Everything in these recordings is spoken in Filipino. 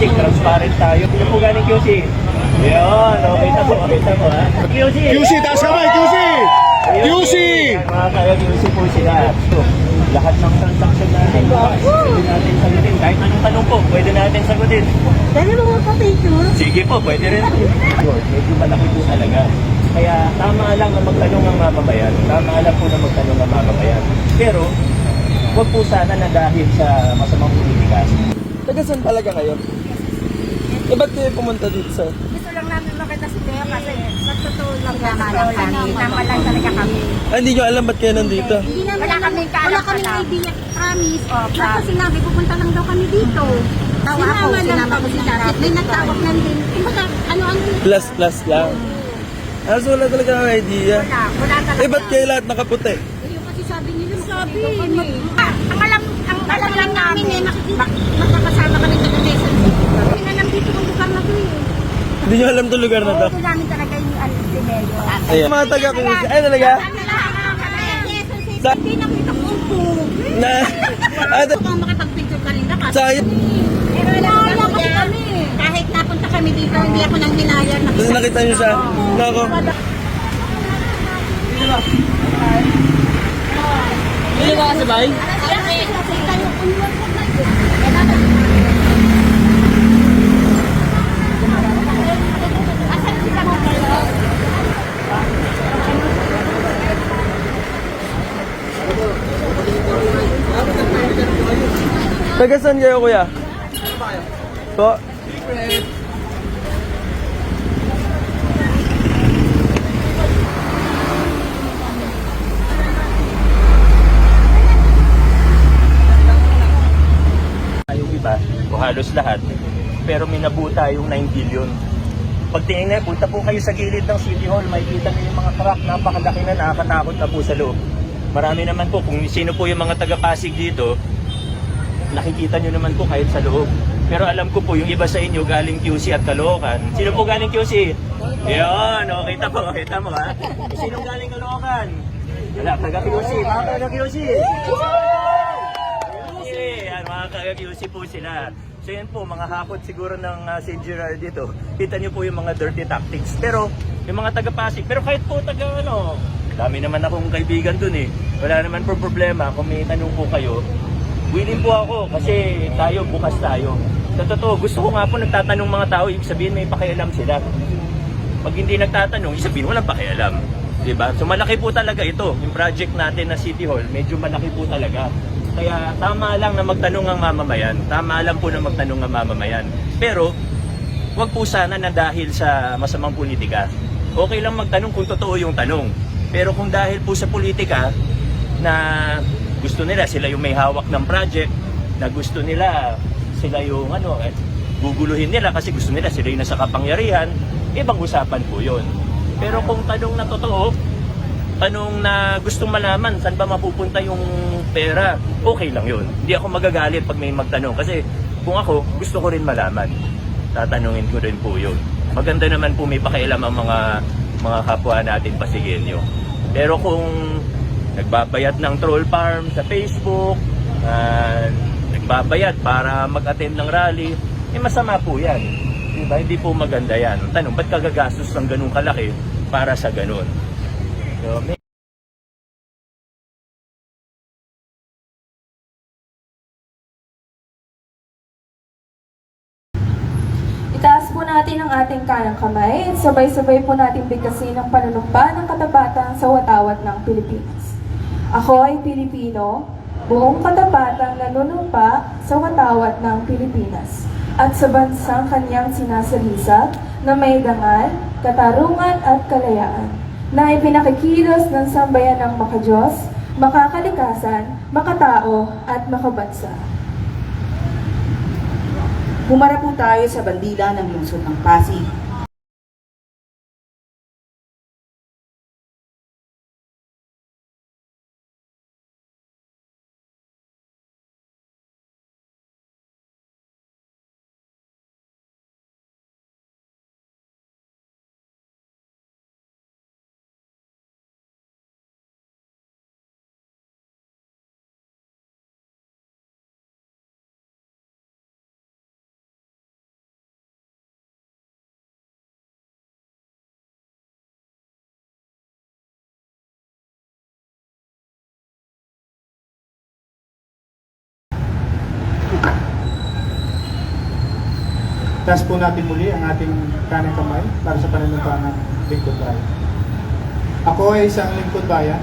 basic, transparent tayo. Sino po galing QC? Yun, okay na po, ha. QC! QC, taas kamay, QC! QC! Mga kaya QC po sila. So, lahat ng transaction natin, pwede natin sagutin. Kahit anong tanong po, pwede natin sagutin. Dali mo mga picture. Sige po, pwede rin. Medyo malaki po talaga. Kaya tama lang na magtanong ang mamamayan. Tama lang po na magtanong ang mamamayan. Pero, huwag po sana na dahil sa masamang politika. Taga saan talaga kayo? Eh, ba't kayo pumunta dito, sir? Gusto lang namin makita si Leo kasi sa totoo lang kami. Tama lang talaga kami. Ah, hindi nyo alam ba't kayo nandito? Hindi namin wala kaming idea, promise. Tapos sinabi, pupunta lang daw kami dito. Sinama ko si Darat. May nagtawag lang din. Ano-ano. Plus lang. Ah, so wala talaga ng idea. Wala talaga. Eh, ba't kayo lahat nakaputi? Yung kasi sabi nila, ang alam lang namin eh, makakasama kami sa donation. Hindi na lang dito ang lugar na to eh. Hindi nyo alam itong lugar na to? Ito namin talaga yung si Leo. Ayan. Mga taga Quezon. Ay, talaga? Hindi nakita ko ang pug. Na, Gusto kang makipag-picture kanina kasi. sayang. Pero wala ko kami. Kahit napunta kami dito, hindi ako nang binayar. Tapos nakita nyo siya. Nako. Hindi ba kasabay? Taga saan kayo, kuya? Po? Yung iba, o halos lahat, pero minabuta yung 9 billion. Pagtingin na, punta po kayo sa gilid ng City Hall, makikita niyo yung mga crack, napakalaki na, nakakatakot na po sa loob. Marami naman po, kung sino po yung mga taga-Pasig dito, nakikita nyo naman po kahit sa loob. Pero alam ko po, yung iba sa inyo galing QC at Caloocan. Sino po galing QC? Yun, kita mo ha. Sino galing Caloocan? Wala, taga-QC, mga taga-QC. Yan, mga taga-QC po sila. So yan po, mga hakot siguro ng St. Gerard dito. Kita nyo po yung mga dirty tactics. Pero, yung mga taga-Pasig, pero kahit po dami naman akong kaibigan dun eh. Wala naman po problema kung may tanong po kayo. Willing po ako kasi bukas tayo. Sa totoo, gusto ko nga po nagtatanong mga tao, ibig sabihin may pakialam sila. Pag hindi nagtatanong, ibig sabihin walang pakialam. Diba? So malaki po talaga ito. Yung project natin na City Hall, medyo malaki po talaga. Kaya tama lang na magtanong ang mamamayan. Tama lang po na magtanong ang mamamayan. Pero, wag po sana na dahil sa masamang politika. Okay lang magtanong kung totoo yung tanong. Pero kung dahil po sa politika na gusto nila sila yung may hawak ng project, na gusto nila sila yung guguluhin nila kasi gusto nila sila yung nasa kapangyarihan, ibang usapan po yun. Pero kung tanong na totoo, tanong na gustong malaman saan ba mapupunta yung pera, okay lang yun. Hindi ako magagalit pag may magtanong kasi kung ako, gusto ko rin malaman. Tatanungin ko rin po yun. Maganda naman po may pakialam ang mga kapwa natin Pasigenyo. Pero kung nagbabayad ng troll farm sa Facebook, nagbabayad para mag-attend ng rally, masama po yan. Diba? Hindi po maganda yan. Tanong, ba't kagagastos ng ganun kalaki para sa ganun? So, Itaas po natin ang ating kanang kamay at sabay-sabay po natin bigkasin ang panunumpa ng katapatan sa watawat ng Pilipinas. Ako ay Pilipino, buong katapatang nanunumpa sa watawat ng Pilipinas at sa bansang kanyang sinasalisap na may dangal, katarungan at kalayaan na ipinakikilos ng sambayan ng makadiyos, makakalikasan, makatao at makabansa. Humarap po tayo sa bandila ng lungsod ng Pasig Taas po natin muli ang ating kanang kamay para sa pananampanan ng lingkod bayan. Ako ay isang lingkod bayan.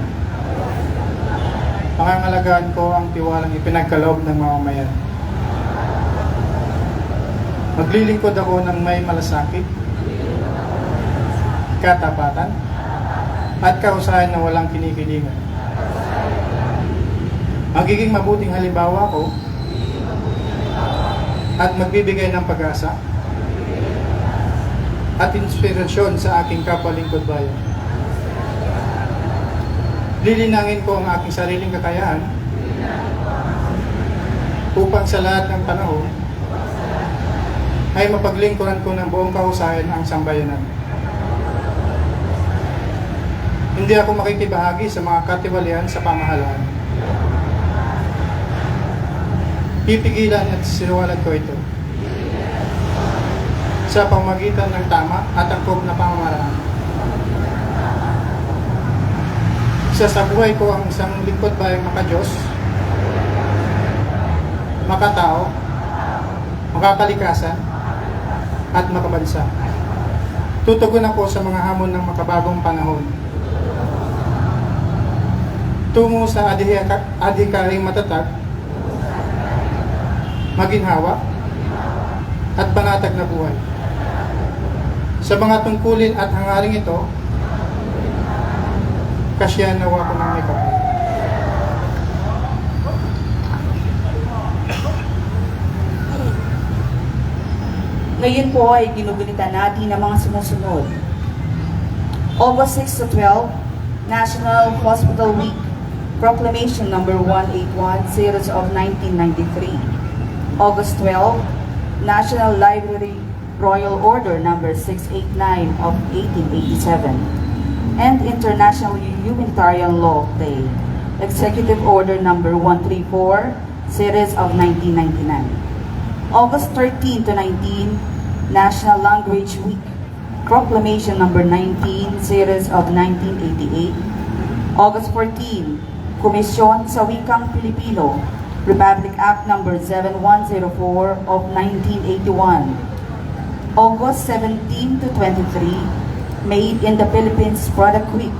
Pangangalagaan ko ang tiwalang ipinagkaloob ng mamamayan. Maglilingkod ako ng may malasakit, katapatan, at kahusayan na walang kinikilingan. Magiging mabuting halimbawa ko at magbibigay ng pag-asa at inspirasyon sa aking kapwa-lingkod bayan. Lilinangin ko ang aking sariling kakayahan upang sa lahat ng panahon ay mapaglingkuran ko ng buong kahusayan ang sambayanan. Hindi ako makikibahagi sa mga katiwalian sa pamahalaan. Pipigilan at sisiwalat ko ito sa pamamagitan ng tama at angkop na pamamaraan. Sa buhay ko ang isang lingkod bayang makadiyos, makatao, makakalikasan, at makabansa. Tutugon ako sa mga hamon ng makabagong panahon. Tungo sa adhikaring matatag, maginhawa, at panatag na buhay. Sa mga tungkulin at hangaring ito, kasya nawa ko ng may kapal. Ngayon po ay ginugunita natin ang mga sumusunod. August 6 to 12, National Hospital Week, Proclamation number 181, Series of 1993. August 12, National Library Royal Order number 689 of 1887. And International Humanitarian Law Day, Executive Order number 134, Series of 1999. August 13 to 19, National Language Week, Proclamation number 19, Series of 1988. August 14, Komisyon sa Wikang Pilipino, Republic Act number 7104 of 1981. August 17 to 23, Made in the Philippines Product Week,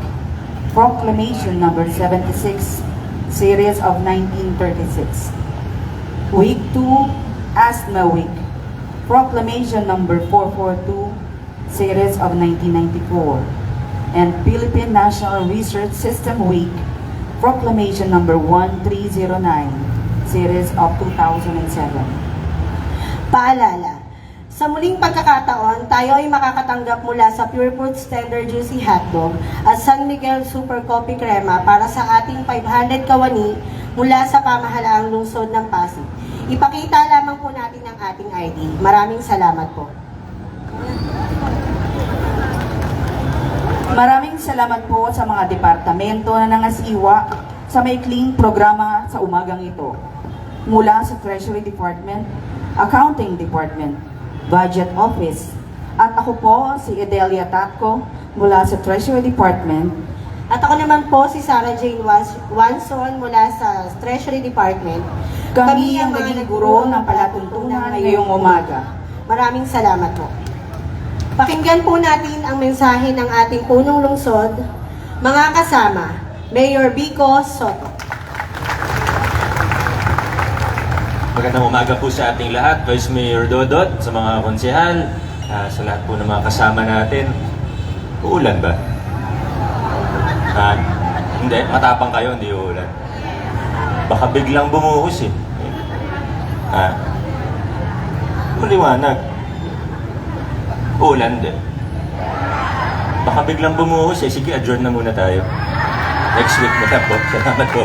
Proclamation number 76, Series of 1936. Week 2, Asthma Week, Proclamation number 442, Series of 1994. And Philippine National Research System Week, Proclamation number 1309, Series of 2007. Paalala, sa muling pagkakataon, tayo ay makakatanggap mula sa Pure Foods Tender Juicy Hotdog at San Miguel Super Coffee Crema para sa ating 500 kawani mula sa pamahalaang lungsod ng Pasig. Ipakita lamang po natin ang ating ID. Maraming salamat po. Maraming salamat po sa mga departamento na nangasiwa sa maikling programa sa umagang ito. Mula sa Treasury Department, Accounting Department, Budget Office, at ako po si Edelia Tatco mula sa Treasury Department. At ako naman po si Sarah Jane Wanson mula sa Treasury Department. Kami ang naging guro ng palatuntunan ngayong umaga. Maraming salamat po. Pakinggan po natin ang mensahe ng ating punong lungsod, mga kasama, Mayor Vico Soto. Magandang umaga po sa ating lahat, Vice Mayor Dodot, sa mga konsehal, sa lahat po ng mga kasama natin. Uulan ba? Hindi, matapang kayo, hindi uulan. Baka biglang bumuhos eh. Maliwanag. Uulan din. Baka biglang bumuhos eh. Sige, adjourn na muna tayo. Next week na po. Salamat po.